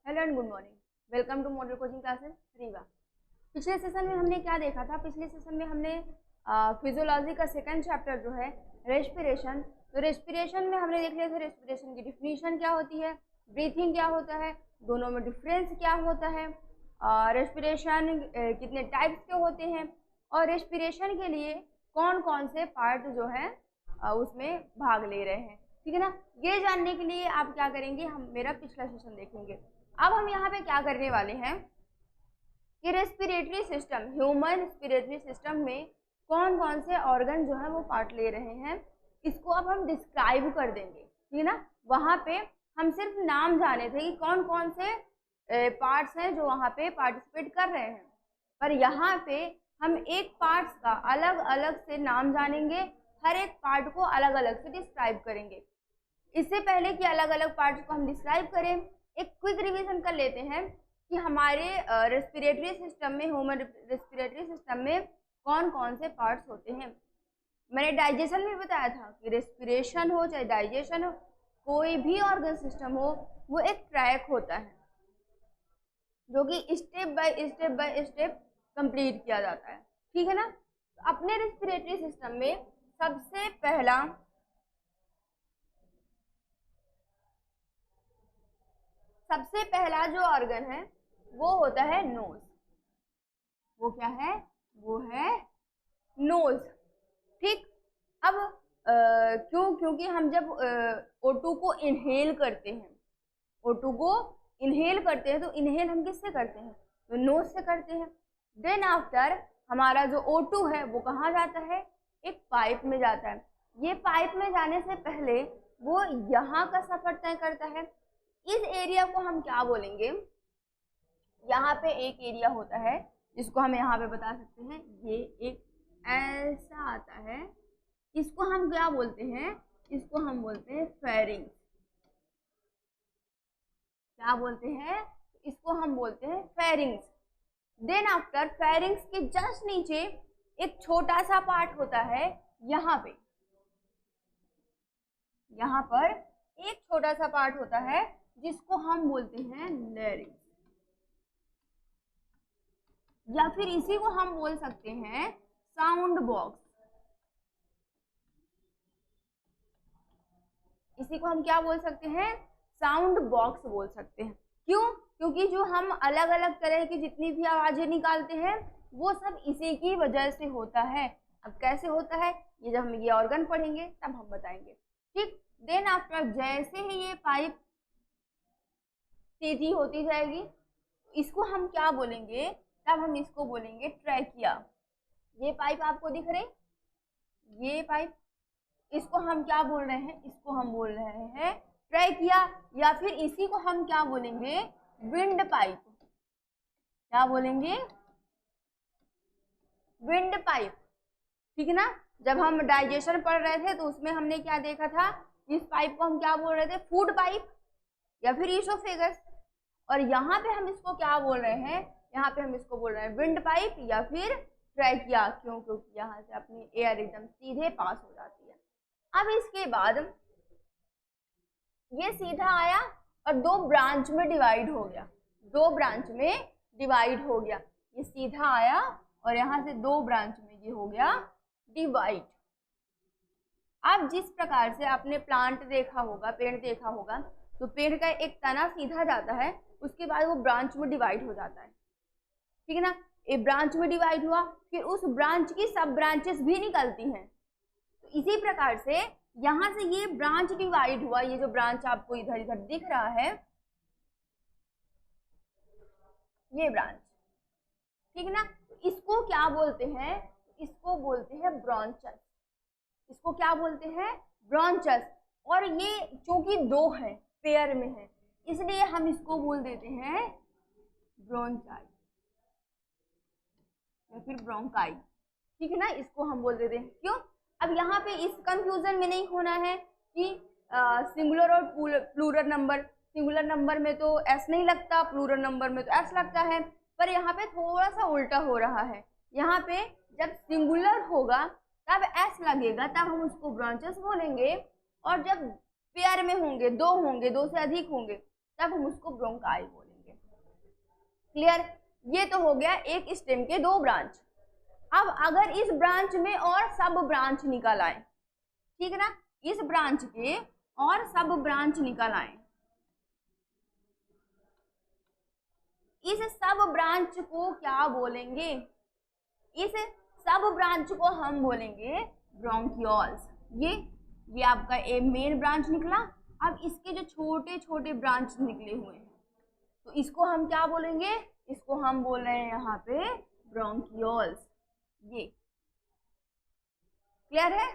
Hello and good morning. Welcome to model coaching classes Rewa. पिछले session में हमने क्या देखा था? पिछले सेशन में हमने फिजियोलॉजी का सेकंड चैप्टर जो है रेस्पिरेशन, तो रेस्पिरेशन में हमने देख लिया था रेस्पिरेशन की डिफिनीशन क्या होती है, ब्रीथिंग क्या होता है, दोनों में डिफरेंस क्या होता है, रेस्पिरेशन कितने टाइप्स के होते हैं और रेस्पिरेशन के लिए कौन कौन से पार्ट जो है उसमें भाग ले रहे हैं। ठीक है ना। ये जानने के लिए आप क्या करेंगे, हम मेरा पिछला सेशन देखेंगे। अब हम यहाँ पे क्या करने वाले हैं कि respiratory system, human respiratory system में कौन कौन से ऑर्गन जो है वो पार्ट ले रहे हैं, इसको अब हम डिस्क्राइब कर देंगे। ठीक है ना। वहाँ पे हम सिर्फ नाम जाने थे कि कौन कौन से पार्ट्स हैं जो वहाँ पे पार्टिसिपेट कर रहे हैं, पर यहाँ पे हम एक पार्ट्स का अलग अलग से नाम जानेंगे, हर एक पार्ट को अलग अलग से डिस्क्राइब करेंगे। इससे पहले कि अलग अलग पार्ट्स को हम डिस्क्राइब करें, एक क्विक रिवीजन कर लेते हैं कि हमारे रेस्पिरेटरी सिस्टम में, ह्यूमन रेस्पिरेटरी सिस्टम में कौन कौन से पार्ट्स होते हैं। मैंने डाइजेशन में बताया था कि रेस्पिरेशन हो चाहे डाइजेशन हो, कोई भी ऑर्गन सिस्टम हो, वो एक ट्रैक होता है जो कि स्टेप बाय स्टेप कंप्लीट किया जाता है। ठीक है ना। तो अपने रेस्पिरेटरी सिस्टम में सबसे पहला जो ऑर्गन है वो होता है नोज। वो क्या है? वो है नोज। ठीक। अब क्योंकि हम जब O2 को इनहेल करते हैं, O2 को इनहेल करते हैं, तो इनहेल हम किससे करते हैं? तो नोज से करते हैं। देन आफ्टर हमारा जो O2 है वो कहाँ जाता है? एक पाइप में जाता है। ये पाइप में जाने से पहले वो यहाँ का सफर तय करता है। इस एरिया को हम क्या बोलेंगे? यहाँ पे एक एरिया होता है जिसको हम यहाँ पे बता सकते हैं, ये एक ऐसा आता है, इसको हम क्या बोलते हैं? इसको हम बोलते हैं फेरिंग्स। क्या बोलते हैं? इसको हम बोलते हैं फेरिंग्स। देन आफ्टर फेरिंग्स के जस्ट नीचे एक छोटा सा पार्ट होता है, यहाँ पे, यहाँ पर एक छोटा सा पार्ट होता है जिसको हम बोलते हैं लैरिंक्स, या फिर इसी को हम बोल सकते हैं साउंड बॉक्स। इसी को हम क्या बोल सकते हैं? साउंड बॉक्स बोल सकते हैं। क्यों? क्योंकि जो हम अलग अलग तरह की जितनी भी आवाजें निकालते हैं वो सब इसी की वजह से होता है। अब कैसे होता है ये जब हम ये ऑर्गन पढ़ेंगे तब हम बताएंगे। ठीक। देन आफ्टर जैसे ही ये पाइप सीधी होती जाएगी, इसको हम क्या बोलेंगे? तब हम इसको बोलेंगे ट्रैकिया। ये पाइप आपको दिख रही, ये पाइप, इसको हम क्या बोल रहे हैं? इसको हम बोल रहे हैं ट्रैकिया, या फिर इसी को हम क्या बोलेंगे? Wind pipe. क्या बोलेंगे? Wind pipe. ठीक है ना। जब हम डाइजेशन पढ़ रहे थे तो उसमें हमने क्या देखा था? इस पाइप को हम क्या बोल रहे थे? फूड पाइप या फिर ईसोफेगस। और यहाँ पे हम इसको क्या बोल रहे हैं? यहाँ पे हम इसको बोल रहे हैं विंड पाइप या फिर ट्रैकिया। क्यों? क्योंकि यहाँ से अपनी एयर एकदम सीधे पास हो जाती है। अब इसके बाद ये सीधा आया और दो ब्रांच में डिवाइड हो गया, दो ब्रांच में डिवाइड हो गया। ये सीधा आया और यहाँ से दो ब्रांच में ये हो गया डिवाइड। अब जिस प्रकार से आपने प्लांट देखा होगा, पेड़ देखा होगा, तो पेड़ का एक तना सीधा जाता है, उसके बाद वो ब्रांच में डिवाइड हो जाता है। ठीक है ना। एक ब्रांच में डिवाइड हुआ, फिर उस ब्रांच की सब ब्रांचेस भी निकलती हैं। तो इसी प्रकार से यहाँ से ये ब्रांच डिवाइड हुआ, ये जो ब्रांच आपको इधर इधर दिख रहा है, ये ब्रांच। ठीक है ना। इसको क्या बोलते हैं? इसको बोलते हैं ब्रांचेस। इसको क्या बोलते हैं? ब्रांचेस। और ये चूंकि दो है, पेयर में है, इसलिए हम इसको बोल देते हैं ब्रोंचाई या फिर ब्रोंकाई। ठीक है ना। इसको हम बोल देते हैं। क्यों? अब यहाँ पे इस कंफ्यूजन में नहीं होना है कि सिंगुलर और प्लूरल नंबर, सिंगुलर नंबर में तो एस नहीं लगता, प्लूरल नंबर में तो एस लगता है, पर यहाँ पे थोड़ा सा उल्टा हो रहा है। यहाँ पे जब सिंगुलर होगा तब एस लगेगा, तब हम उसको ब्रांचेस बोलेंगे, और जब पेयर में होंगे, दो से अधिक होंगे, तब हम उसको ब्रोंकाई बोलेंगे। क्लियर? ये तो हो गया एक स्टेम के 2 ब्रांच। अब अगर इस ब्रांच में और सब ब्रांच निकल आए, ठीक है ना, इस ब्रांच के और सब ब्रांच निकल आए, इस सब ब्रांच को क्या बोलेंगे? इस सब ब्रांच को हम बोलेंगे ब्रोंकियोल्स। ये आपका एक मेन ब्रांच निकला। अब इसके जो छोटे छोटे ब्रांच निकले हुए हैं, तो इसको हम क्या बोलेंगे? इसको हम बोल रहे हैं यहाँ पे ब्रोंकियोल्स। ये क्लियर है?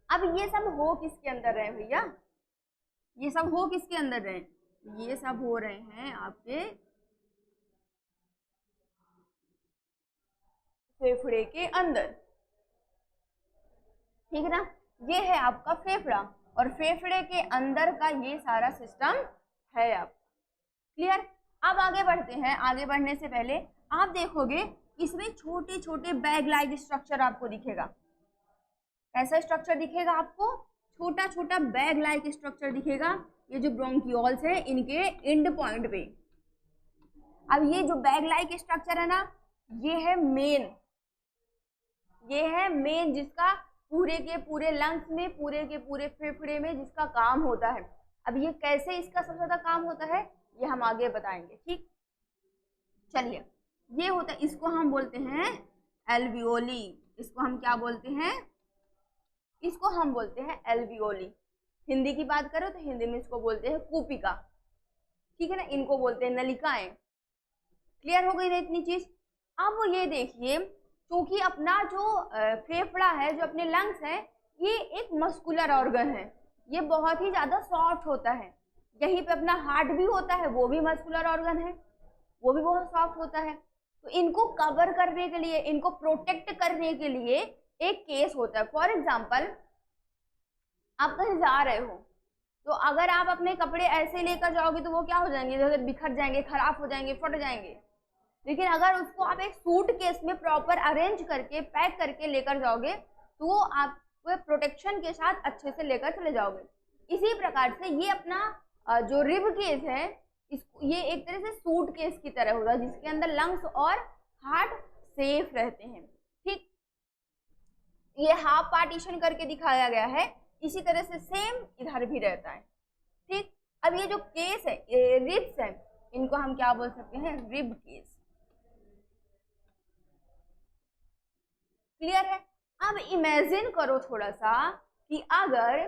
अब ये सब हो किसके अंदर रहे भैया? ये सब हो किसके अंदर रहे? ये सब हो रहे हैं आपके फेफड़े के अंदर, ठीक है ना। ये है आपका फेफड़ा और फेफड़े के अंदर का ये सारा सिस्टम है आपका। क्लियर? अब आगे बढ़ते हैं। आगे बढ़ने से पहले आप देखोगे इसमें छोटे छोटे बैग लाइक स्ट्रक्चर आपको दिखेगा। ऐसा स्ट्रक्चर दिखेगा आपको, छोटा छोटा बैग लाइक स्ट्रक्चर दिखेगा। ये जो ब्रोंकियोल्स है इनके एंड पॉइंट पे। अब ये जो बैग लाइक स्ट्रक्चर है ना, ये है मेन, ये है मेन जिसका पूरे के पूरे लंग्स में, पूरे के पूरे फेफड़े में जिसका काम होता है। अब ये कैसे इसका सबसे ज्यादा काम होता है ये हम आगे बताएंगे, ठीक। चलिए, ये होता है, इसको हम बोलते हैं एल्वियोली। इसको हम क्या बोलते हैं? इसको हम बोलते हैं एल्वियोली। हिंदी की बात करो तो हिंदी में इसको बोलते हैं कूपिका, ठीक है ना। इनको बोलते हैं नलिकाएं। क्लियर हो गई ना इतनी चीज? अब ये देखिए, क्योंकि अपना जो फेफड़ा है, जो अपने लंग्स है, ये एक मस्कुलर ऑर्गन है, ये बहुत ही ज्यादा सॉफ्ट होता है। यहीं पे अपना हार्ट भी होता है, वो भी मस्कुलर ऑर्गन है, वो भी बहुत सॉफ्ट होता है। तो इनको कवर करने के लिए, इनको प्रोटेक्ट करने के लिए एक केस होता है। फॉर एग्जाम्पल, आप कहीं जा रहे हो, तो अगर आप अपने कपड़े ऐसे लेकर जाओगे तो वो क्या हो जाएंगे? इधर बिखर जाएंगे, खराब हो जाएंगे, फट जाएंगे। लेकिन अगर उसको आप एक सूट केस में प्रॉपर अरेंज करके, पैक करके लेकर जाओगे, तो वो आप प्रोटेक्शन के साथ अच्छे से लेकर चले जाओगे। इसी प्रकार से ये अपना जो रिब केस है, ये एक तरह से सूट केस की तरह होगा, जिसके अंदर लंग्स और हार्ट सेफ रहते हैं, ठीक। ये हाफ पार्टीशन करके दिखाया गया है, इसी तरह से सेम इधर भी रहता है, ठीक। अब ये जो केस है, ये रिब्स है, इनको हम क्या बोल सकते हैं? Rib cage. क्लियर है? अब इमेजिन करो थोड़ा सा कि अगर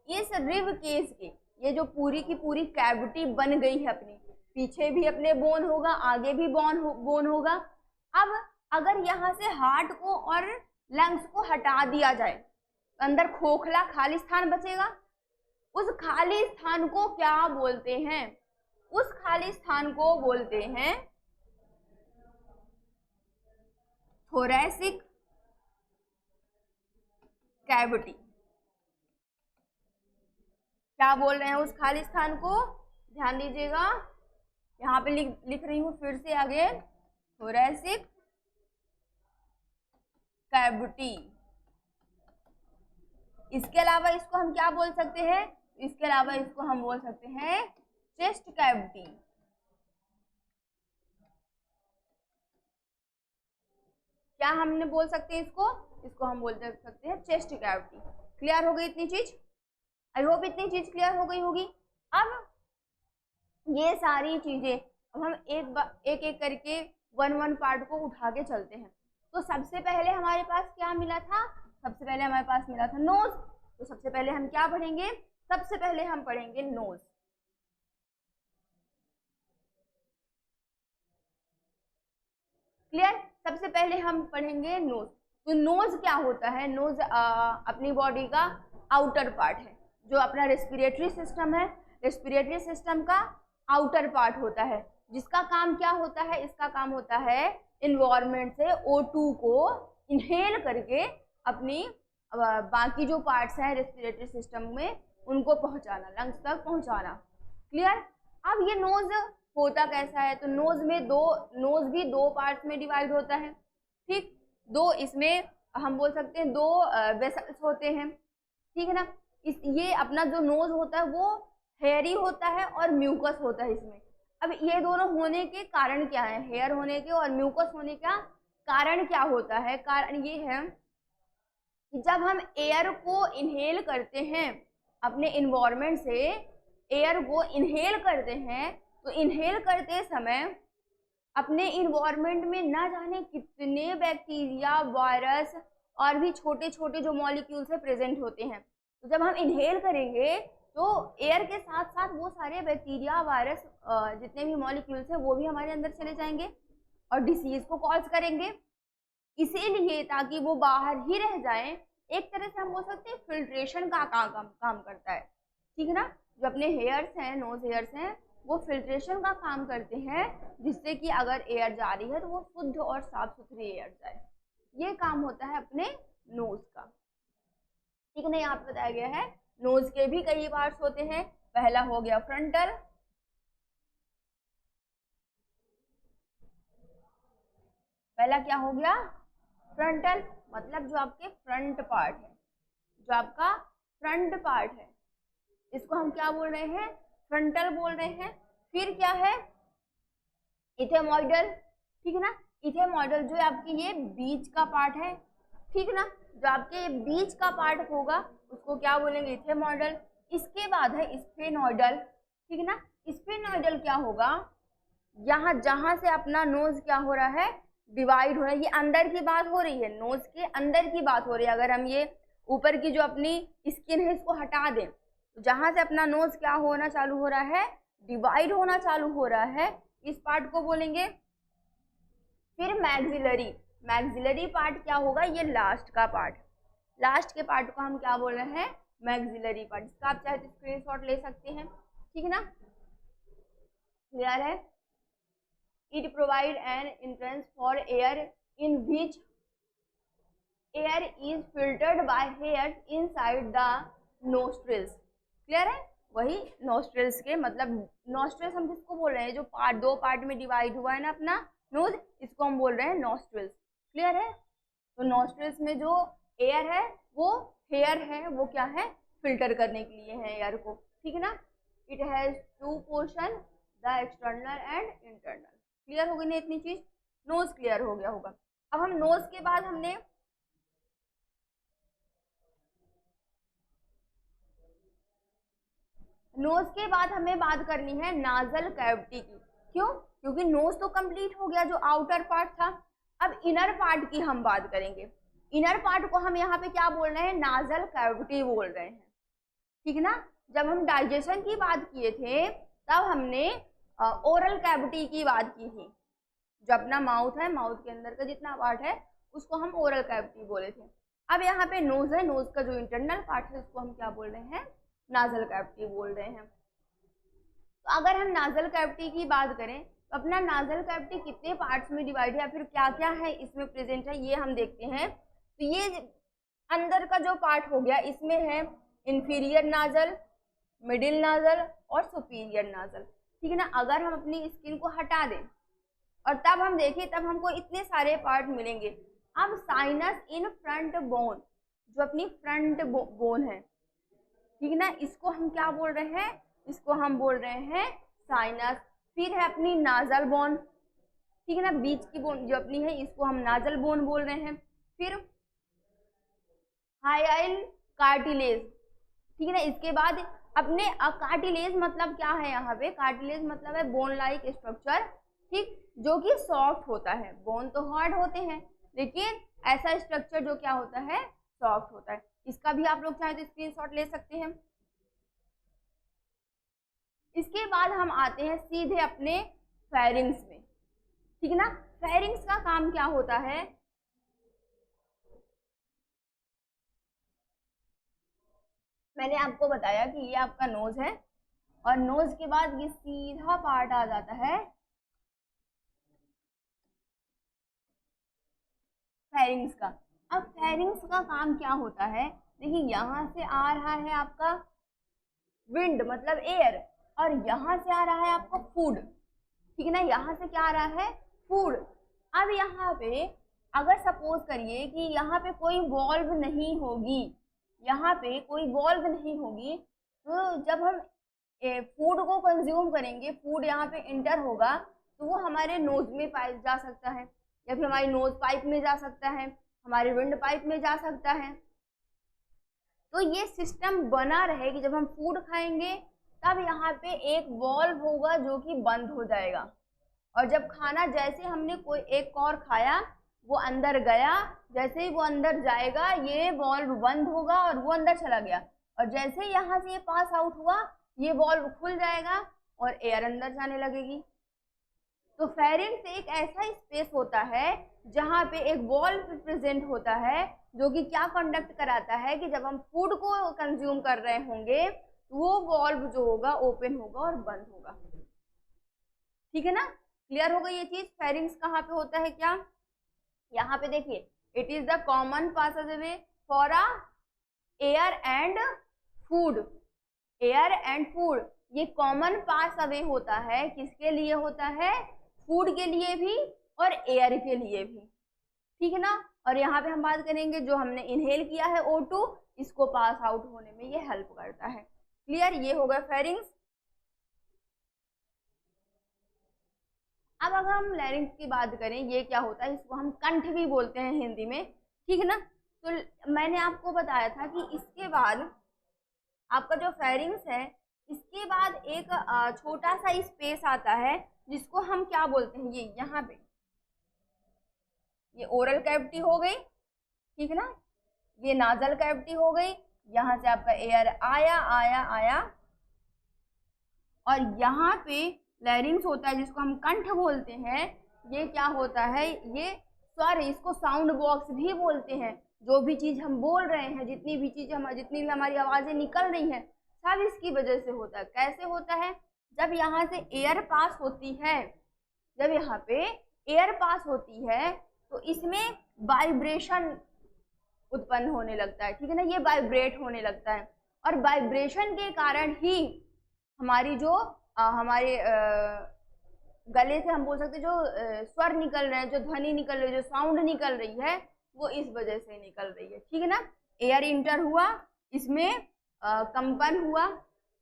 इस रिब केस के ये जो पूरी की पूरी कैविटी बन गई है अपनी, पीछे भी अपने बोन होगा, आगे भी बोन होगा। अब अगर यहाँ से हार्ट को और लंग्स को हटा दिया जाए, अंदर खोखला खाली स्थान बचेगा। उस खाली स्थान को क्या बोलते हैं? उस खाली स्थान को बोलते हैं थोरैसिक कैविटी। क्या बोल रहे हैं उस खाली स्थान को? ध्यान दीजिएगा, यहाँ पे लिख रही हूँ फिर से आगे, थोरैसिक कैविटी। इसके अलावा इसको हम क्या बोल सकते हैं? इसके अलावा इसको हम बोल सकते हैं चेस्ट कैविटी। क्या हमने बोल सकते हैं इसको? इसको हम बोल सकते हैं चेस्ट कैविटी। क्लियर हो गई इतनी चीज? आई होप इतनी चीज क्लियर हो गई होगी। अब ये सारी चीजें अब हम एक एक करके वन पार्ट को उठा के चलते हैं। तो सबसे पहले हमारे पास क्या मिला था? सबसे पहले हमारे पास मिला था नोज। तो सबसे पहले हम क्या पढ़ेंगे? सबसे पहले हम पढ़ेंगे नोज। क्लियर? सबसे पहले हम पढ़ेंगे नोज। तो नोज क्या होता है? नोज अपनी बॉडी का आउटर पार्ट है, जो अपना रेस्पिरेटरी सिस्टम है, रेस्पिरेटरी सिस्टम का आउटर पार्ट होता है, जिसका काम क्या होता है? इसका काम होता है इन्वायरमेंट से O2 को इनहेल करके अपनी बाकी जो पार्ट्स हैं रेस्पिरेटरी सिस्टम में उनको पहुंचाना, लंग्स तक पहुंचाना। क्लियर? अब ये नोज होता कैसा है? तो नोज भी दो पार्ट्स में डिवाइड होता है, ठीक। दो इसमें हम बोल सकते हैं दो वेसल्स होते हैं, ठीक है ना। ये अपना जो नोज होता है वो हेयरी होता है और म्यूकस होता है इसमें। अब ये दोनों होने के कारण क्या है, हेयर होने के और म्यूकस होने का कारण क्या होता है? कारण ये है कि जब हम एयर को इनहेल करते हैं, अपने इन्वायरमेंट से एयर को इनहेल करते हैं, तो इनहेल करते समय अपने इन्वायरमेंट में ना जाने कितने बैक्टीरिया, वायरस और भी छोटे छोटे जो मॉलिक्यूल्स है प्रेजेंट होते हैं। तो जब हम इनहेल करेंगे तो एयर के साथ साथ वो सारे बैक्टीरिया, वायरस, जितने भी मॉलिक्यूल्स हैं वो भी हमारे अंदर चले जाएंगे और डिसीज को कॉज करेंगे। इसीलिए ताकि वो बाहर ही रह जाए, एक तरह से हम बोल सकते हैं फिल्ट्रेशन का काम करता है, ठीक है ना। जो अपने हेयर्स हैं, नोज हेयर्स हैं, वो फिल्ट्रेशन का काम करते हैं, जिससे कि अगर एयर जा रही है तो वो शुद्ध और साफ सुथरी एयर जाए। ये काम होता है अपने नोज का, ठीक है ना। यहाँ पे बताया गया है नोज के भी कई पार्ट्स होते हैं। पहला हो गया फ्रंटल, पहला क्या हो गया? फ्रंटल, मतलब जो आपके फ्रंट पार्ट है, जो आपका फ्रंट पार्ट है, इसको हम क्या बोल रहे हैं? फ्रंटल बोल रहे हैं। फिर क्या है? इथेमॉइडल, ठीक है ना। इथेमॉइडल जो आपकी ये बीच का पार्ट है, ठीक है ना। जो आपके बीच का पार्ट होगा उसको क्या बोलेंगे? इथेमॉइडल। इसके बाद है स्फेनॉइडल, ठीक है ना। स्फेनॉइडल क्या होगा? यहाँ जहां से अपना नोज क्या हो रहा है? डिवाइड हो रहा है। ये अंदर की बात हो रही है, नोज के अंदर की बात हो रही है। अगर हम ये ऊपर की जो अपनी स्किन है इसको हटा दें, तो जहां से अपना नोज क्या होना चालू हो रहा है? डिवाइड होना चालू हो रहा है, इस पार्ट को बोलेंगे। फिर मैक्सिलरी, मैक्सिलरी पार्ट क्या होगा? ये लास्ट का पार्ट, लास्ट के पार्ट को हम क्या बोल रहे हैं? Maxillary part. इसका आप चाहे तो स्क्रीनशॉट ले सकते हैं, ठीक है ना। क्लियर है? It provide an entrance for air in which air is filtered by hairs inside the nostrils. Clear है? वही nostrils के, मतलब nostrils हम जिसको बोल रहे हैं, जो पार्ट, दो पार्ट में डिवाइड हुआ है ना अपना नोज, इसको हम बोल रहे हैं nostrils. क्लियर है? तो nostrils में जो एयर है वो हेयर है, वो क्या है? फिल्टर करने के लिए है एयर को, ठीक है ना। It has to portion, the external and internal. Clear हो गई ना इतनी चीज? नोज क्लियर हो गया होगा। अब हम नोज के बाद हमने नोज के बाद हमें बात करनी है नाजल कैविटी की। क्यों? क्योंकि नोज तो कंप्लीट हो गया, जो आउटर पार्ट था। अब इनर पार्ट की हम बात करेंगे। इनर पार्ट को हम यहाँ पे क्या बोल रहे हैं? नाजल कैविटी बोल रहे हैं, ठीक है ना। जब हम डाइजेशन की बात किए थे तब हमने ओरल कैविटी की बात की थी। जो अपना माउथ है, माउथ के अंदर का जितना पार्ट है उसको हम ओरल कैविटी बोले थे। अब यहाँ पे नोज है, नोज का जो इंटरनल पार्ट है उसको हम क्या बोल रहे हैं? नाजल कैविटी बोल रहे हैं। तो अगर हम नाजल कैविटी की बात करें तो अपना नाजल कैविटी कितने पार्ट्स में डिवाइड है या फिर क्या क्या है इसमें प्रेजेंट है, ये हम देखते हैं। तो ये अंदर का जो पार्ट हो गया, इसमें है इंफीरियर नाजल, मिडिल नाजल और सुपीरियर नाजल, ठीक है ना। अगर हम अपनी स्किन को हटा दें और तब हम देखें, तब हमको इतने सारे पार्ट मिलेंगे। अब साइनस इन फ्रंट बोन, जो अपनी फ्रंट बोन है, ठीक है ना, इसको हम क्या बोल रहे हैं? इसको हम बोल रहे हैं साइनस। फिर है अपनी नाजल बोन, ठीक है ना, बीच की बोन जो अपनी है इसको हम नाजल बोन बोल रहे हैं। फिर हाइल कार्टिलेज, ठीक है ना। इसके बाद अपने कार्टिलेज मतलब क्या है? यहाँ पे कार्टिलेज मतलब है बोन लाइक स्ट्रक्चर, ठीक, जो कि सॉफ्ट होता है। बोन तो हार्ड होते हैं, लेकिन ऐसा स्ट्रक्चर जो क्या होता है? सॉफ्ट होता है। इसका भी आप लोग चाहे तो स्क्रीनशॉट ले सकते हैं। इसके बाद हम आते हैं सीधे अपने फेरिंग्स में, ठीक है ना। फेरिंग्स का काम क्या होता है? मैंने आपको बताया कि ये आपका नोज है और नोज के बाद ये सीधा पार्ट आ जाता है फेरिंग्स का। अब फेरिंग्स का काम क्या होता है? देखिए, यहाँ से आ रहा है आपका विंड मतलब एयर, और यहाँ से आ रहा है आपका फूड, ठीक है ना। यहाँ से क्या आ रहा है? फूड। अब यहाँ पे अगर सपोज करिए कि यहाँ पे कोई वॉल्व नहीं होगी, यहाँ पे कोई वॉल्व नहीं होगी, तो जब हम फूड को कंज्यूम करेंगे, फूड यहाँ पे इंटर होगा तो वो हमारे नोज में पाइप जा सकता है, या फिर हमारी नोज पाइप में जा सकता है, हमारे विंड पाइप में जा सकता है। तो ये सिस्टम बना रहे कि जब हम फूड खाएंगे तब यहाँ पे एक वॉल्व होगा जो कि बंद हो जाएगा, और जब खाना जैसे हमने कोई एक और खाया वो अंदर गया, जैसे ही वो अंदर जाएगा ये वॉल्व बंद होगा और वो अंदर चला गया, और जैसे ही यहाँ से ये पास आउट हुआ ये वॉल्व खुल जाएगा और एयर अंदर जाने लगेगी। तो फेरिंग्स एक ऐसा स्पेस होता है जहाँ पे एक वॉल्व प्रेजेंट होता है जो कि क्या कंडक्ट कराता है कि जब हम फूड को कंज्यूम कर रहे होंगे वो वॉल्व जो होगा ओपन होगा और बंद होगा। ठीक है ना, क्लियर हो गई ये चीज। फेरिंग्स कहाँ पे होता है, क्या यहाँ पे देखिए, it is the common passageway for a air and food. Air and food ये कॉमन पास अवे होता है, किसके लिए होता है, फूड के लिए भी और एयर के लिए भी। ठीक है ना, और यहाँ पे हम बात करेंगे जो हमने इनहेल किया है O2, इसको पास आउट होने में ये हेल्प करता है। क्लियर, ये हो गया फेरिंग्स। अब अगर हम लैरिंग्स की बात करें, ये क्या होता है, इसको हम कंठ भी बोलते हैं हिंदी में। ठीक है ना, तो मैंने आपको बताया था कि इसके बाद आपका जो फेरिंग्स है इसके बाद एक छोटा सा स्पेस आता है जिसको हम क्या बोलते हैं, ये यहाँ पे ये ओरल कैविटी हो गई। ठीक है ना, ये नाजल कैविटी हो गई, यहाँ से आपका एयर आया आया आया, और यहाँ पे लैरिंग्स होता है जिसको हम कंठ बोलते हैं। ये क्या होता है, ये स्वर, इसको साउंड बॉक्स भी बोलते हैं। जो भी चीज हम बोल रहे हैं, जितनी भी हमारी आवाजें निकल रही हैं सब इसकी वजह से होता है। कैसे होता है, जब यहाँ से एयर पास होती है, जब यहाँ पे एयर पास होती है तो इसमें वाइब्रेशन उत्पन्न होने लगता है। ठीक है ना, ये वाइब्रेट होने लगता है, और वाइब्रेशन के कारण ही हमारी जो हमारे गले से हम बोल सकते हैं जो स्वर निकल रहे हैं, जो ध्वनि निकल रही है, जो साउंड निकल रही है वो इस वजह से निकल रही है। ठीक है ना, एयर इंटर हुआ, इसमें कंपन हुआ,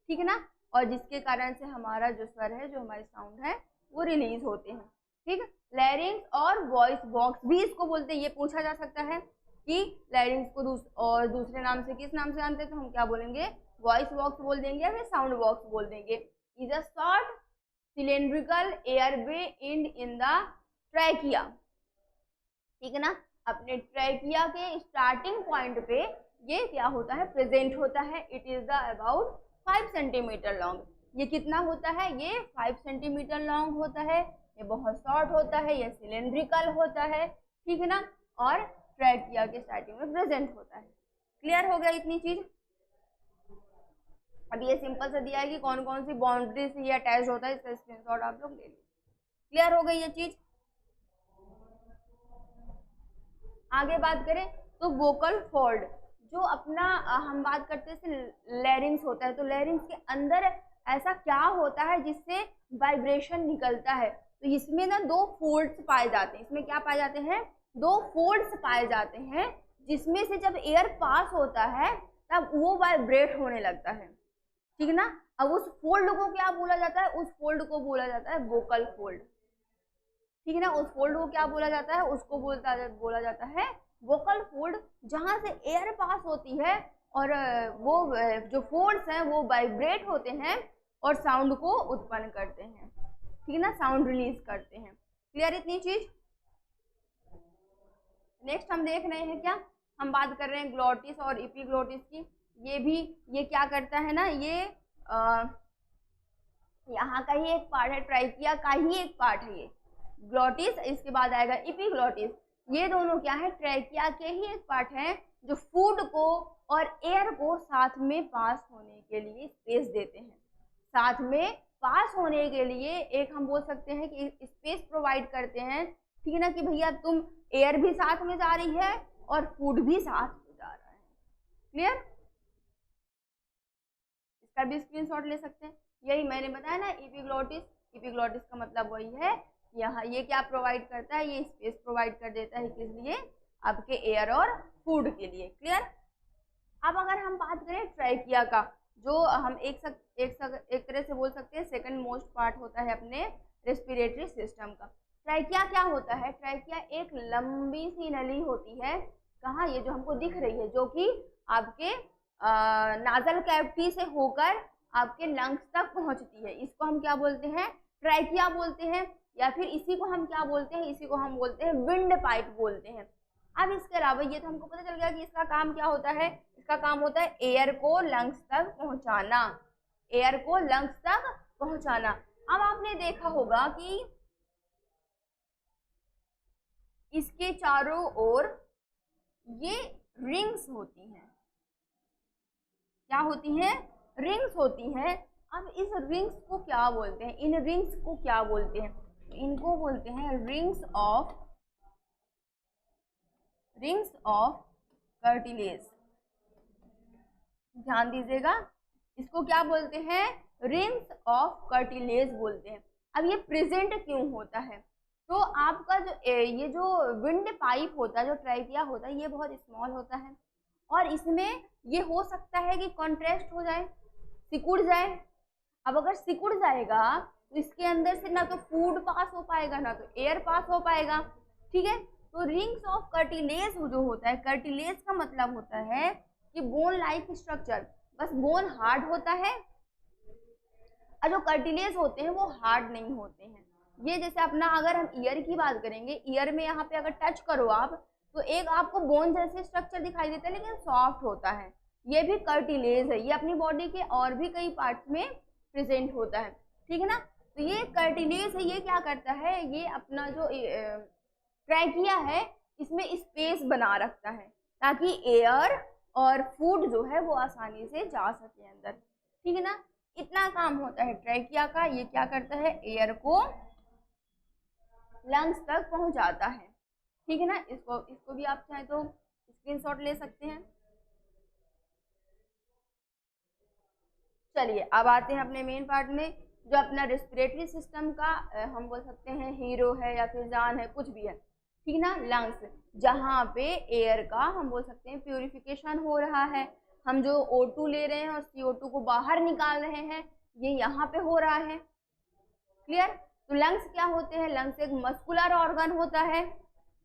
ठीक है ना, और जिसके कारण से हमारा जो स्वर है, जो हमारी साउंड है वो रिलीज होते हैं। ठीक, लैरिंग्स और वॉइस बॉक्स भी इसको बोलते हैं। ये पूछा जा सकता है कि लैरिंग्स को और दूसरे नाम से किस नाम से जानते हैं, तो हम क्या बोलेंगे, वॉइस बॉक्स बोल देंगे या फिर साउंड बॉक्स बोल देंगे। Is a short cylindrical airway in the trachea. ठीक है ना, अपने ट्रैकिया के स्टार्टिंग पॉइंट पे ये क्या होता है, प्रेजेंट होता है। It is the about 5 centimetre long. ये कितना होता है, ये 5 सेंटीमीटर लॉन्ग होता है, ये बहुत शॉर्ट होता है, ये सिलेंड्रिकल होता है। ठीक है ना, और ट्रैकिया के स्टार्टिंग में प्रेजेंट होता है। क्लियर हो गया इतनी चीज। अब ये सिंपल सा दिया है कि कौन कौन सी बाउंड्री से ये अटैच होता है, इसका स्क्रीनशॉट आप लोग ले लीजिए। क्लियर हो गई ये चीज। आगे बात करें तो वोकल फोल्ड, जो अपना हम बात करते हैं लैरिंग्स होता है, तो लैरिंग्स के अंदर ऐसा क्या होता है जिससे वाइब्रेशन निकलता है, तो इसमें ना 2 फोल्ड्स पाए जाते हैं। इसमें क्या पाए जाते हैं, 2 फोल्ड्स पाए जाते हैं, जिसमें से जब एयर पास होता है तब वो वाइब्रेट होने लगता है। ठीक है ना, अब उस फोल्ड को क्या बोला जाता है, उस फोल्ड को बोला जाता है वोकल फोल्ड। ठीक है ना, उस फोल्ड को क्या बोला जाता है, उसको बोला जाता है वोकल फोल्ड, जहां से एयर पास होती है और वो जो फोल्ड्स हैं वो वाइब्रेट होते हैं और साउंड को उत्पन्न करते हैं। ठीक है ना, साउंड रिलीज करते हैं। क्लियर इतनी चीज। नेक्स्ट हम देख रहे हैं, क्या हम बात कर रहे हैं ग्लोटिस और एपिग्लोटिस की। ये क्या करता है ना, ये यहाँ का ही एक पार्ट है, ट्राइकिया का ही एक पार्ट है ये ग्लोटिस, इसके बाद आएगा एपिग्लोटिस। ये दोनों क्या है, ट्रैकिया के ही एक पार्ट है जो फूड को और एयर को साथ में पास होने के लिए स्पेस देते हैं। साथ में पास होने के लिए एक हम बोल सकते हैं कि स्पेस प्रोवाइड करते हैं। ठीक है ना, कि भैया तुम एयर भी साथ में जा रही है और फूड भी साथ में जा रहा है। क्लियर, इसका भी स्क्रीनशॉट ले सकते हैं। यही मैंने बताया ना, एपिग्लोटिस, एपिग्लोटिस का मतलब वही है, यहाँ ये क्या प्रोवाइड करता है, ये स्पेस प्रोवाइड कर देता है, किस लिए, आपके एयर और फूड के लिए। क्लियर। अब अगर हम बात करें ट्रैकिया का, जो हम एक तरह से बोल सकते हैं सेकंड मोस्ट पार्ट होता है अपने रेस्पिरेटरी सिस्टम का। ट्रैकिया क्या होता है? ट्रैकिया एक लंबी सी नली होती है, कहाँ, ये जो हमको दिख रही है, जो कि आपके नाजल कैविटी से होकर आपके लंग्स तक पहुंचती है। इसको हम क्या बोलते हैं? ट्रैकिया बोलते हैं, या फिर इसी को हम क्या बोलते हैं? इसी को हम बोलते हैं विंड पाइप बोलते हैं। अब इसके अलावा ये तो हमको पता चल गया कि इसका काम क्या होता है। इसका काम होता है एयर को लंग्स तक पहुंचाना, एयर को लंग्स तक पहुंचाना। अब आपने देखा होगा कि इसके चारों ओर ये रिंग्स होती हैं। क्या होती हैं? रिंग्स होती हैं। अब इस रिंग्स को क्या बोलते हैं? इन रिंग्स को क्या बोलते हैं? इनको बोलते हैं रिंग्स ऑफ कार्टिलेज। ध्यान दीजिएगा, इसको क्या बोलते हैं? रिंग्स ऑफ कार्टिलेज बोलते हैं। अब ये प्रेजेंट क्यों होता है? तो आपका जो ये जो विंड पाइप होता है, जो ट्रैकिया होता है, ये बहुत स्मॉल होता है और इसमें ये हो सकता है कि कॉन्ट्रैक्ट हो जाए, सिकुड़ जाए। अब अगर सिकुड़ जाएगा तो इसके अंदर से ना तो फूड पास हो पाएगा, ना तो एयर पास हो पाएगा। ठीक है, तो रिंग्स ऑफ कार्टिलेज जो होता है, कार्टिलेज का मतलब होता है कि बोन लाइक स्ट्रक्चर, बस बोन हार्ड होता है और जो कार्टिलेज होते हैं वो हार्ड नहीं होते हैं। ये जैसे अपना अगर हम ईयर की बात करेंगे, ईयर में यहाँ पे अगर टच करो आप तो एक आपको बोन जैसे स्ट्रक्चर दिखाई देता है लेकिन सॉफ्ट होता है, ये भी कार्टिलेज है। ये अपनी बॉडी के और भी कई पार्ट्स में प्रेजेंट होता है। ठीक है ना, तो ये कार्टिलेज है, ये क्या करता है? ये अपना जो ट्रैकिया है इसमें स्पेस बना रखता है ताकि एयर और फूड जो है वो आसानी से जा सके अंदर। ठीक है ना, इतना काम होता है ट्रैकिया का। ये क्या करता है? एयर को लंग्स तक पहुंचाता है। ठीक है ना, इसको भी आप चाहे तो स्क्रीनशॉट ले सकते हैं। चलिए अब आते हैं अपने मेन पार्ट में, जो अपना रेस्पिरेटरी सिस्टम का हम बोल सकते हैं हीरो है या फिर जान है, कुछ भी है। ठीक ना, लंग्स, जहाँ पे एयर का हम बोल सकते हैं प्यूरिफिकेशन हो रहा है। हम जो O2 ले रहे हैं और CO2 को बाहर निकाल रहे हैं, ये यहाँ पे हो रहा है। क्लियर? तो लंग्स क्या होते हैं? लंग्स एक मस्कुलर ऑर्गन होता है,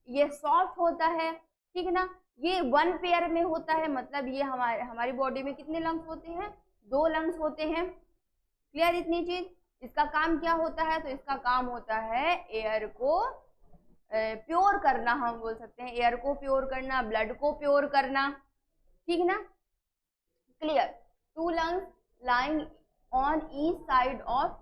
ये सॉफ्ट होता है। ठीक है ना, ये वन पेयर में होता है, मतलब ये हमारी बॉडी में कितने लंग्स होते हैं? 2 लंग्स होते हैं। क्लियर इतनी चीज? इसका काम क्या होता है? तो इसका काम होता है एयर को प्योर करना, हम बोल सकते हैं एयर को प्योर करना, ब्लड को प्योर करना। ठीक है ना, clear? 2 lungs lying on each side of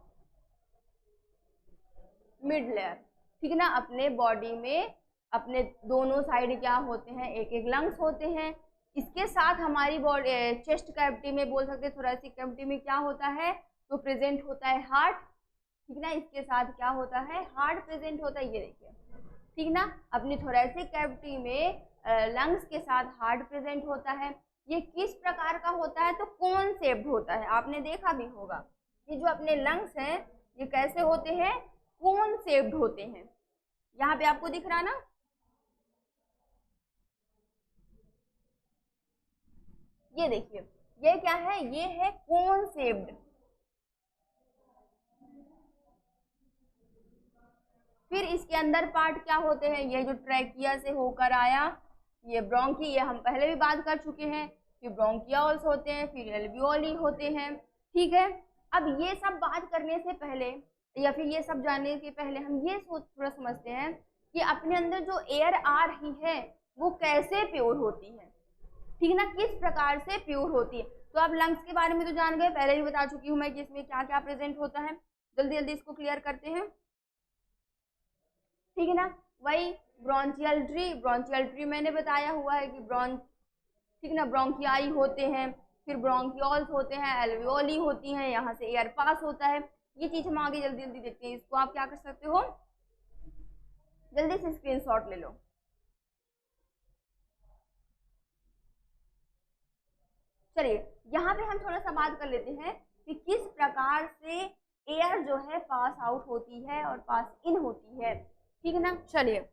mid layer. ठीक है ना, अपने बॉडी में अपने दोनों साइड क्या होते हैं? एक एक लंग्स होते हैं। इसके साथ हमारी बॉडी चेस्ट कैविटी में बोल सकते हैं, थोरेसिक कैविटी में क्या होता है? तो प्रेजेंट होता है हार्ट। ठीक ना, इसके साथ क्या होता है? हार्ट प्रेजेंट होता है, ये देखिए। ठीक ना, अपनी थोरेसिक कैविटी में लंग्स के साथ हार्ट प्रेजेंट होता है। ये किस प्रकार का होता है? तो कोन शेप्ड होता है, आपने देखा भी होगा। ये जो अपने लंग्स हैं ये कैसे होते हैं? कोन शेप्ड होते हैं। यहाँ पे आपको दिख रहा ना, ये देखिए, ये क्या है? ये है कोन शेप्ड। फिर इसके अंदर पार्ट क्या होते हैं? ये जो ट्रैकिया से होकर आया, ये ब्रोंकी, ये हम पहले भी बात कर चुके हैं। फिर ब्रोंकियोल्स होते हैं, फिर एल्वियोली होते हैं। ठीक है, अब ये सब बात करने से पहले या फिर ये सब जानने से पहले हम ये थोड़ा समझते हैं कि अपने अंदर जो एयर आ रही है वो कैसे प्योर होती है। ठीक है ना, किस प्रकार से प्योर होती है। तो आप लंग्स के बारे में तो जान गए, पहले भी बता चुकी हूँ मैं कि इसमें क्या क्या प्रेजेंट होता है। जल्दी जल्दी इसको क्लियर करते हैं। ठीक है ना, वही ब्रोंचियल ट्री मैंने बताया हुआ है कि ठीक ना, ब्रोंकियाई होते हैं, फिर ब्रोंकियोल्स होते हैं, एल्वियोली होती हैं, यहाँ से एयर पास होता है। ये चीज हम आगे जल्दी जल्दी देखते हैं। इसको आप क्या कर सकते हो? जल्दी से स्क्रीनशॉट ले लो। चलिए यहाँ पे हम थोड़ा सा बात कर लेते हैं कि किस प्रकार से एयर जो है पास आउट होती है और पास इन होती है। ठीक है ना, चलिए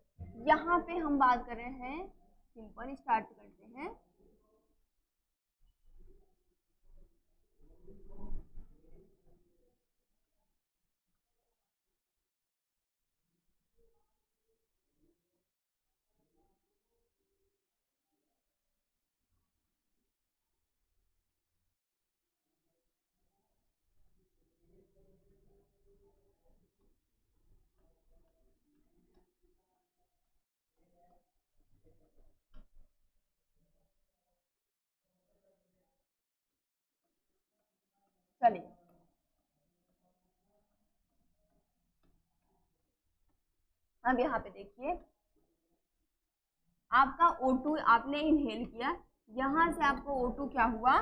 यहाँ पे हम बात कर रहे हैं, सिंपल स्टार्ट करते हैं। चलिए अब यहाँ पे देखिए, आपका O2 आपने इनहेल किया, यहाँ से आपको O2 क्या हुआ,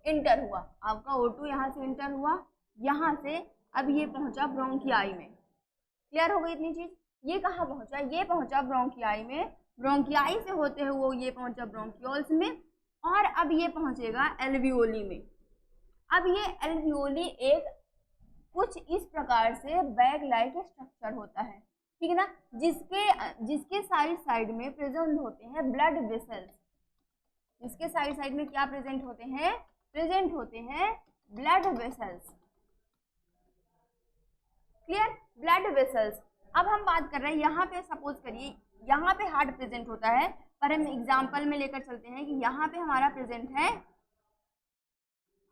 इंटर हुआ, आपका O2 यहाँ से इंटर हुआ, यहाँ से अब ये पहुंचा ब्रोंकियाई में। क्लियर हो गई इतनी चीज? ये कहाँ पहुंचा, ये पहुंचा ब्रोंकियाई में, ब्रोंकियाई से होते हुए वो ये पहुंचा ब्रोंकियोल्स में, और अब ये पहुंचेगा एल्वियोली में। अब ये एल्वियोली एक कुछ इस प्रकार से बैग लाइक स्ट्रक्चर होता है, ठीक है ना, जिसके साइड में प्रेजेंट होते हैं ब्लड वेसल्स। जिसके साइड में क्या प्रेजेंट होते हैं, प्रेजेंट होते हैं blood vessels. Clear, blood vessels. अब हम बात कर रहे हैं यहाँ पे, सपोज करिए यहाँ पे हार्ट प्रेजेंट होता है, पर हम एग्जांपल में लेकर चलते हैं कि यहाँ पे हमारा प्रेजेंट है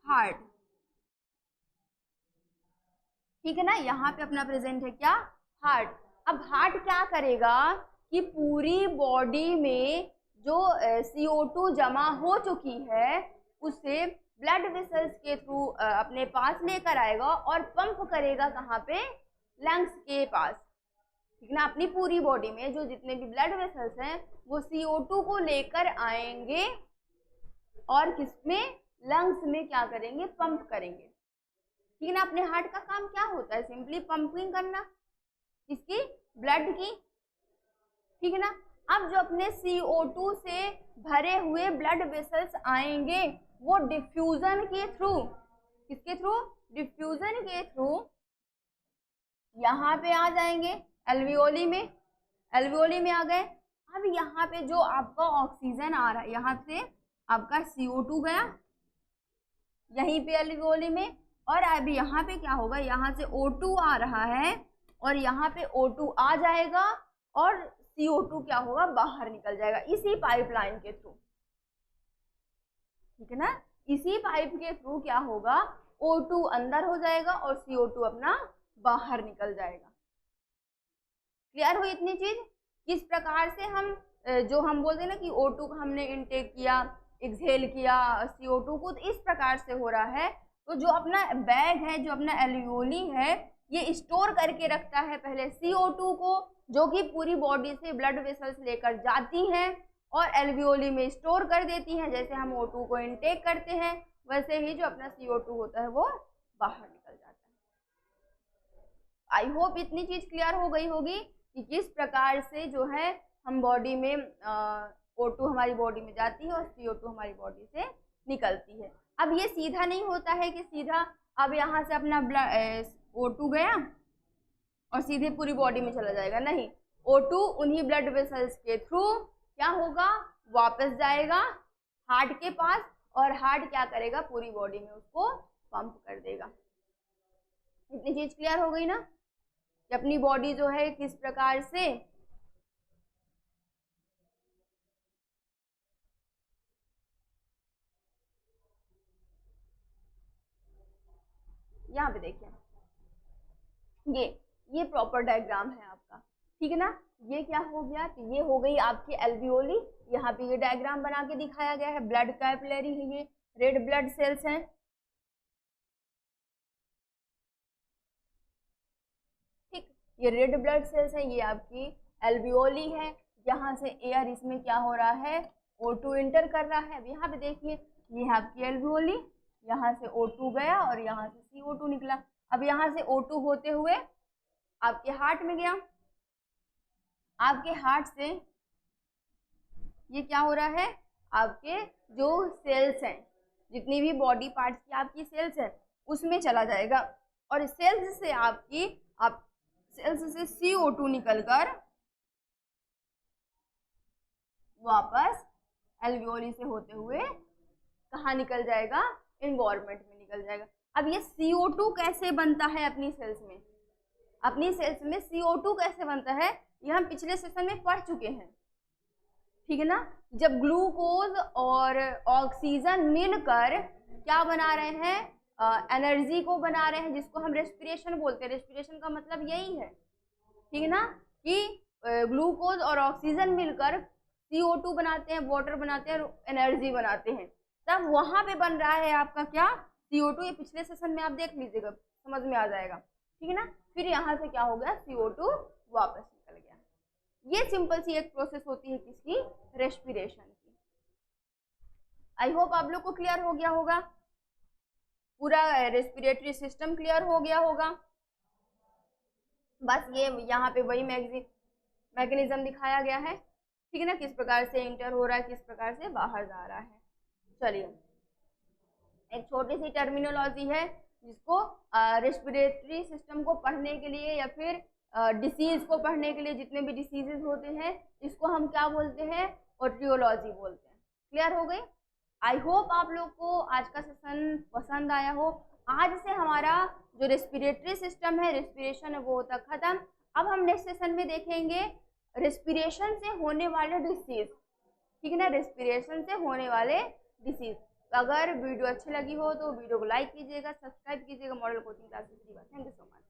हार्ट, ठीक है ना, यहाँ पे अपना प्रेजेंट है क्या, हार्ट। अब हार्ट क्या करेगा कि पूरी बॉडी में जो CO2 जमा हो चुकी है उसे ब्लड वेसल्स के थ्रू अपने पास लेकर आएगा और पंप करेगा कहाँ पे, लंग्स के पास, ठीक ना। अपनी पूरी बॉडी में जो जितने भी ब्लड वेसल्स हैं वो CO2 को लेकर आएंगे और किसमें, लंग्स में क्या करेंगे, पंप करेंगे, ठीक है ना। अपने हार्ट का काम क्या होता है, सिंपली पंपिंग करना इसकी, ब्लड की, ठीक है ना। अब जो अपने CO2 से भरे हुए ब्लड वेसल्स आएंगे वो डिफ्यूजन के थ्रू, किसके थ्रू, डिफ्यूजन के थ्रू यहाँ पे आ जाएंगे एल्वियोली में, एल्वियोली में आ गए। अब यहाँ पे जो आपका ऑक्सीजन आ रहा है, यहाँ से आपका CO2 गया यहीं पे एल्वियोली में, और अब यहाँ पे क्या होगा, यहाँ से O2 आ रहा है और यहाँ पे O2 आ जाएगा और CO2 क्या होगा, बाहर निकल जाएगा इसी पाइपलाइन के थ्रू, ठीक है ना। इसी पाइप के थ्रू क्या होगा, O2 अंदर हो जाएगा और CO2 अपना बाहर निकल जाएगा। क्लियर हुई इतनी चीज? किस प्रकार से हम जो हम बोलते हैं ना कि O2 को हमने इनटेक किया, एक्सहेल किया CO2 को, तो इस प्रकार से हो रहा है। तो जो अपना बैग है, जो अपना एल्वियोली है, ये स्टोर करके रखता है पहले CO2 को, जो कि पूरी बॉडी से ब्लड वेसल्स लेकर जाती हैं और एल्वियोली में स्टोर कर देती हैं। जैसे हम O2 को इनटेक करते हैं वैसे ही जो अपना CO2 होता है वो बाहर निकल जाता है। आई होप इतनी चीज क्लियर हो गई होगी कि किस प्रकार से जो है हम बॉडी में O2 हमारी बॉडी में जाती है और CO2 हमारी बॉडी से निकलती है। अब ये सीधा नहीं होता है कि सीधा अब यहाँ से अपना O2 गया और सीधे पूरी बॉडी में चला जाएगा, नहीं। O2 उन्हीं ब्लड वेसल्स के थ्रू क्या होगा, वापस जाएगा हार्ट के पास, और हार्ट क्या करेगा, पूरी बॉडी में उसको पंप कर देगा। इतनी चीज क्लियर हो गई ना कि अपनी बॉडी जो है किस प्रकार से यहाँ पे देखिए, ये प्रॉपर डायग्राम है आपका, ठीक है ना। ये क्या हो गया, तो ये हो गई आपकी एल्वियोली। यहाँ पे ये डायग्राम बना के दिखाया गया है, ब्लड कैपिलरी है, ये रेड ब्लड सेल्स हैं, ठीक। ये रेड ब्लड सेल्स हैं, ये आपकी एल्वियोली है। यहाँ से एयर इसमें क्या हो रहा है, O2 इंटर कर रहा है। अब यहाँ पे देखिए, ये है आपकी एल्वियोली, यहाँ से O2 गया और यहाँ से CO2 निकला। अब यहाँ से O2 होते हुए आपके हार्ट में गया, आपके हार्ट से ये क्या हो रहा है, आपके जो सेल्स हैं, जितनी भी बॉडी पार्ट्स की आपकी सेल्स हैं उसमें चला जाएगा, और सेल्स से सेल्स से CO2 निकलकर वापस एल्वियोली से होते हुए कहाँ निकल जाएगा, एनवायरनमेंट में निकल जाएगा। अब ये CO2 कैसे बनता है अपनी सेल्स में, अपनी सेल्स में CO2 कैसे बनता है, ये हम पिछले सेशन में पढ़ चुके हैं, ठीक है ना। जब ग्लूकोज और ऑक्सीजन मिलकर क्या बना रहे हैं, एनर्जी को बना रहे हैं, जिसको हम रेस्पिरेशन बोलते हैं। रेस्पिरेशन का मतलब यही है, ठीक है ना, कि ग्लूकोज और ऑक्सीजन मिलकर CO2 बनाते हैं, वाटर बनाते हैं और एनर्जी बनाते हैं। तब वहां पे बन रहा है आपका क्या, CO2 ये पिछले सेशन में आप देख लीजिएगा, समझ में आ जाएगा, ठीक है ना। फिर यहाँ से क्या हो गया, CO2 वापस निकल गया। ये सिंपल सी एक प्रोसेस होती है किसकी, रेस्पिरेशन की। आई होप आप लोग को क्लियर हो गया होगा, पूरा रेस्पिरेटरी सिस्टम क्लियर हो गया होगा। बस ये यहाँ पे वही मैकेनिज्म दिखाया गया है, ठीक है ना, किस प्रकार से इंटर हो रहा है, किस प्रकार से बाहर जा रहा है। चलिए, एक छोटी सी टर्मिनोलॉजी है जिसको रेस्पिरेटरी सिस्टम को पढ़ने के लिए या फिर डिसीज को पढ़ने के लिए, जितने भी डिसीजेज होते हैं इसको हम क्या बोलते हैं, ओटियोलॉजी बोलते हैं। क्लियर हो गई। आई होप आप लोग को आज का सेशन पसंद आया हो। आज से हमारा जो रेस्पिरेटरी सिस्टम है, रेस्पिरेशन है, वो होता खत्म। अब हम नेक्स्ट सेशन में देखेंगे रेस्पिरेशन से होने वाले डिसीज, ठीक है ना, रेस्पिरेशन से होने वाले डिसीज। अगर वीडियो अच्छी लगी हो तो वीडियो को लाइक कीजिएगा, सब्सक्राइब कीजिएगा model coaching classes. Thank you so much.